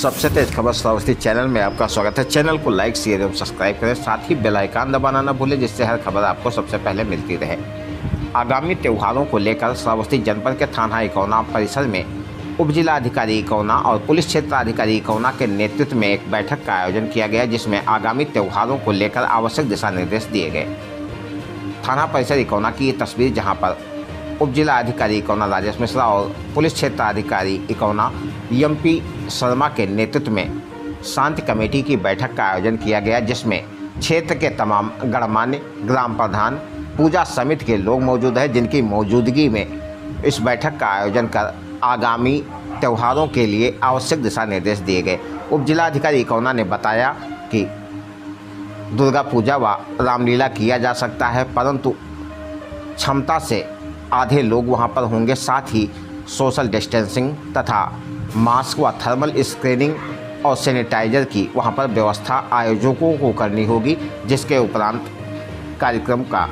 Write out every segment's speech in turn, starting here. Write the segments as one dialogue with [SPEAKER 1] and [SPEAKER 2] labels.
[SPEAKER 1] सबसे तेज खबर श्रावस्ती चैनल में आपका स्वागत है। चैनल को लाइक शेयर एवं सब्सक्राइब करें, साथ ही बेल आइकन दबाना न भूलें, जिससे हर खबर आपको सबसे पहले मिलती रहे। आगामी त्योहारों को लेकर श्रावस्ती जनपद के थाना इकौना परिसर में उप जिला अधिकारी इकौना और पुलिस क्षेत्र अधिकारी इकौना के नेतृत्व में एक बैठक का आयोजन किया गया, जिसमें आगामी त्योहारों को लेकर आवश्यक दिशा निर्देश दिए गए। थाना परिसर इकौना की ये तस्वीर, जहाँ पर उप जिला अधिकारी इकौना राजेश मिश्रा और पुलिस क्षेत्र अधिकारी इकौना एमपी शर्मा के नेतृत्व में शांति कमेटी की बैठक का आयोजन किया गया, जिसमें क्षेत्र के तमाम गणमान्य ग्राम प्रधान, पूजा समिति के लोग मौजूद हैं, जिनकी मौजूदगी में इस बैठक का आयोजन कर आगामी त्योहारों के लिए आवश्यक दिशा निर्देश दिए गए। उप जिला अधिकारी इकौना ने बताया कि दुर्गा पूजा व रामलीला किया जा सकता है, परंतु क्षमता से आधे लोग वहां पर होंगे। साथ ही सोशल डिस्टेंसिंग तथा मास्क व थर्मल स्क्रीनिंग और सैनिटाइजर की वहां पर व्यवस्था आयोजकों को करनी होगी, जिसके उपरांत कार्यक्रम का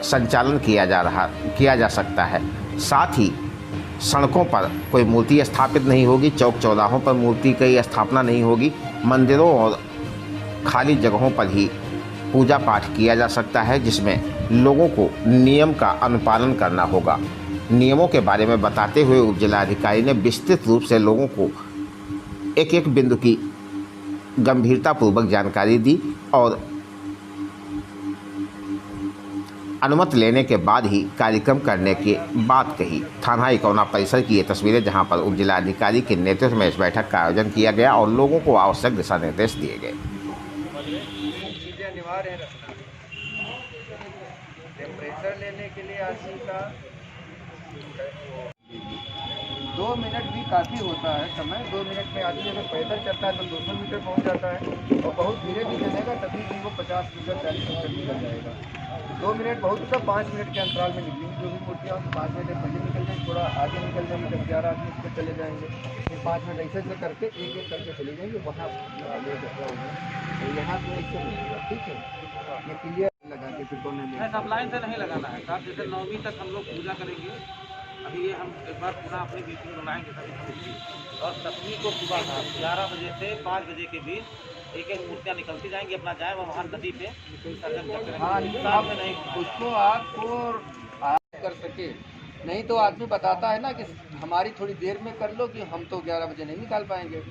[SPEAKER 1] संचालन किया जा सकता है। साथ ही सड़कों पर कोई मूर्ति स्थापित नहीं होगी, चौक चौराहों पर मूर्ति की स्थापना नहीं होगी। मंदिरों और खाली जगहों पर ही पूजा पाठ किया जा सकता है, जिसमें लोगों को नियम का अनुपालन करना होगा। नियमों के बारे में बताते हुए उप जिलाधिकारी ने विस्तृत रूप से लोगों को एक एक बिंदु की गंभीरतापूर्वक जानकारी दी और अनुमति लेने के बाद ही कार्यक्रम करने की बात कही। थाना इकौना परिसर की ये तस्वीरें, जहां पर उप जिलाधिकारी के नेतृत्व में इस बैठक का आयोजन किया गया और लोगों को आवश्यक दिशा निर्देश दिए गए।
[SPEAKER 2] टेम्परेचर लेने के लिए आदमी का 2 मिनट भी काफ़ी होता है समय। 2 मिनट में आदमी अगर पैदल चलता है तो 200 मीटर पहुंच जाता है, और बहुत धीरे भी चलेगा तभी भी वो 50 मीटर 40 मीटर निकल जाएगा। 2 मिनट बहुत होता, 5 मिनट के अंतराल में निकलेंगी जो भी मूर्तियाँ, 5 मिनट पहले निकल जाएंगे, थोड़ा आगे निकल जाएंगे, 10-11 आदमी उस पर चले जाएंगे, फिर 5 मिनट ऐसे करके एक एक करके चले जाएंगे। वहाँ तो यहाँ से ऐसे मिलेगा, ठीक है। ये क्लियर लगा के फिर कोने में
[SPEAKER 3] सब लाइन से नहीं लगाना है साहब। जैसे 9वीं तक हम लोग पूजा करेंगे, अभी ये हम एक बार पुनः अपनी मीटिंग बुलाएंगे सभी, और 10वीं को सुबह 11 बजे से 5 बजे के बीच एक एक मूर्तियाँ निकलती जाएंगी, अपना जाए वहाँ नदी पे विसर्जन करते रहेंगे।
[SPEAKER 2] हाँ, नहीं उसको आपको कर सके, नहीं तो आदमी बताता है ना कि हमारी थोड़ी देर में कर लो, कि हम तो 11 बजे नहीं निकाल पाएंगे।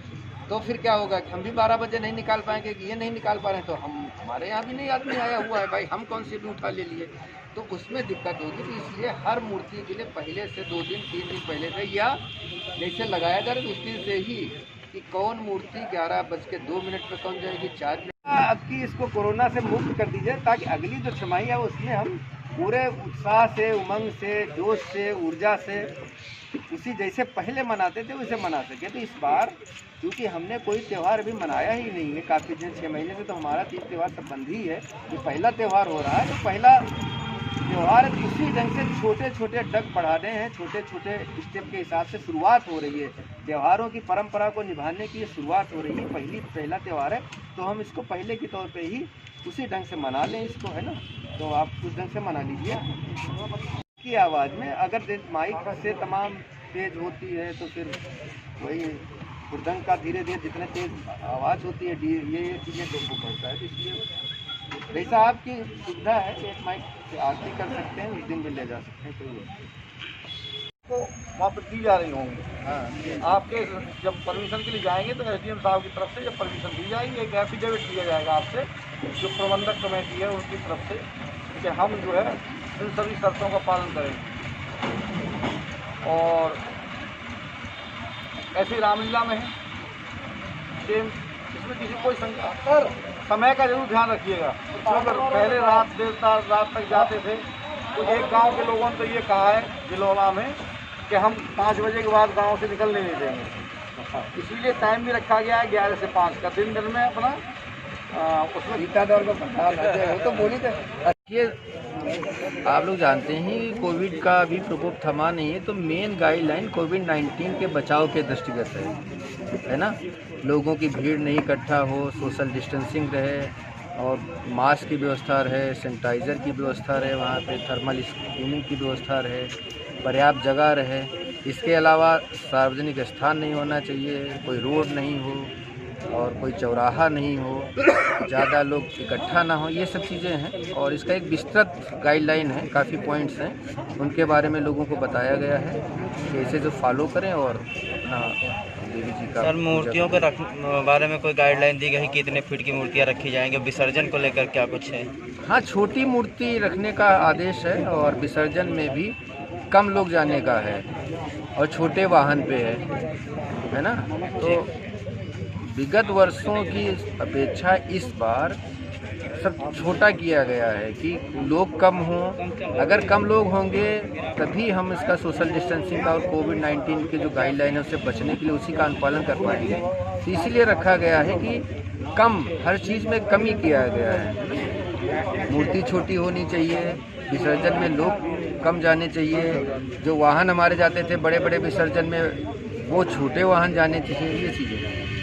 [SPEAKER 2] तो फिर क्या होगा कि हम भी 12 बजे नहीं निकाल पाएंगे, कि ये नहीं निकाल पा रहे हैं, तो हमारे यहाँ भी नहीं आदमी आया हुआ है भाई, हम कौन से भी उठा ले लिए, तो उसमें दिक्कत होगी। तो इसलिए हर मूर्ति के लिए पहले से 2 दिन 3 दिन पहले से, या जैसे लगाया जा रहा है उस दिन से ही, कि कौन मूर्ति 11:02 पर कौन जाएगी, 4 मिनट। अब की इसको कोरोना से मुक्त कर दीजिए, ताकि अगली जो छमाही है उसमें हम पूरे उत्साह से, उमंग से, जोश से, ऊर्जा से, उसी जैसे पहले मनाते थे वैसे मना सके। तो इस बार क्योंकि हमने कोई त्यौहार अभी मनाया ही नहीं है काफ़ी दिन, 6 महीने से, तो हमारा 3 त्यौहार सब बंद ही है। जो पहला त्यौहार हो रहा है, तो पहला त्यौहार इसी ढंग से छोटे छोटे डग बढ़ाने हैं, छोटे छोटे स्टेप के हिसाब से शुरुआत हो रही है। त्योहारों की परंपरा को निभाने की ये शुरुआत हो रही है, पहला त्यौहार है, तो हम इसको पहले के तौर पे ही उसी ढंग से मना लें इसको, है ना। तो आप उस ढंग से मना लीजिए। की आवाज़ में अगर माइक से तमाम तेज़ होती है, तो फिर वही मृदंग का धीरे धीरे जितने तेज़ आवाज़ होती है, ये चीज़ें तो वो पड़ता है। तो इसलिए जैसा आपकी सुविधा है, एक माइक से आरती कर सकते हैं, उस दिन भी ले जा सकते हैं,
[SPEAKER 4] तो वहाँ पर दी जा रही होंगी। हाँ, आपके जब परमिशन के लिए जाएंगे तो एसडीएम साहब की तरफ से जब परमिशन दी जाएगी, एक एफिडेविट दिया जाएगा आपसे, जो प्रबंधक कमेटी है उनकी तरफ से, कि हम जो है इन सभी शर्तों का पालन करेंगे। और ऐसे रामलीला में है सेम, इसमें किसी कोई संख्या पर समय का जरूर ध्यान रखिएगा। अगर पहले रात तक जाते थे, तो एक गांव के लोगों ने तो ये कहा है जिलोला में, कि हम 5 बजे के बाद गांव से निकलने नहीं देंगे। इसीलिए टाइम भी रखा गया है 11 से 5 का। दिन में अपना उसमें गीता दौड़ का वो तो बोली थे।
[SPEAKER 2] ये आप लोग जानते हैं कि कोविड का अभी प्रकोप थमा नहीं है, तो मेन गाइडलाइन कोविड-19 के बचाव के दृष्टिगत है ना। लोगों की भीड़ नहीं इकट्ठा हो, सोशल डिस्टेंसिंग रहे, और मास्क की व्यवस्था रहे, सैनिटाइज़र की व्यवस्था रहे, वहाँ पे थर्मल स्क्रीनिंग की व्यवस्था रहे, पर्याप्त जगह रहे। इसके अलावा सार्वजनिक स्थान नहीं होना चाहिए, कोई रोड नहीं हो और कोई चौराहा नहीं हो, ज़्यादा लोग इकट्ठा ना हो, ये सब चीज़ें हैं। और इसका एक विस्तृत गाइडलाइन है, काफ़ी पॉइंट्स हैं, उनके बारे में लोगों को बताया गया है कि इसे जो फॉलो करें और अपना देवी जी का।
[SPEAKER 5] सर, मूर्तियों के बारे में कोई गाइडलाइन दी गई, कितने फीट की मूर्तियाँ रखी जाएंगी, विसर्जन को लेकर क्या कुछ है?
[SPEAKER 2] हाँ, छोटी मूर्ति रखने का आदेश है और विसर्जन में भी कम लोग जाने का है और छोटे वाहन पे है ना। तो विगत वर्षों की अपेक्षा इस बार सब छोटा किया गया है कि लोग कम हों। अगर कम लोग होंगे तभी हम इसका सोशल डिस्टेंसिंग का और कोविड-19 के जो गाइडलाइन है उससे बचने के लिए उसी का अनुपालन कर पाएंगे। तो इसीलिए रखा गया है कि कम, हर चीज़ में कमी किया गया है। मूर्ति छोटी होनी चाहिए, विसर्जन में लोग कम जाने चाहिए, जो वाहन हमारे जाते थे बड़े बड़े विसर्जन में वो छोटे वाहन जाने चाहिए, ये चीज़ें।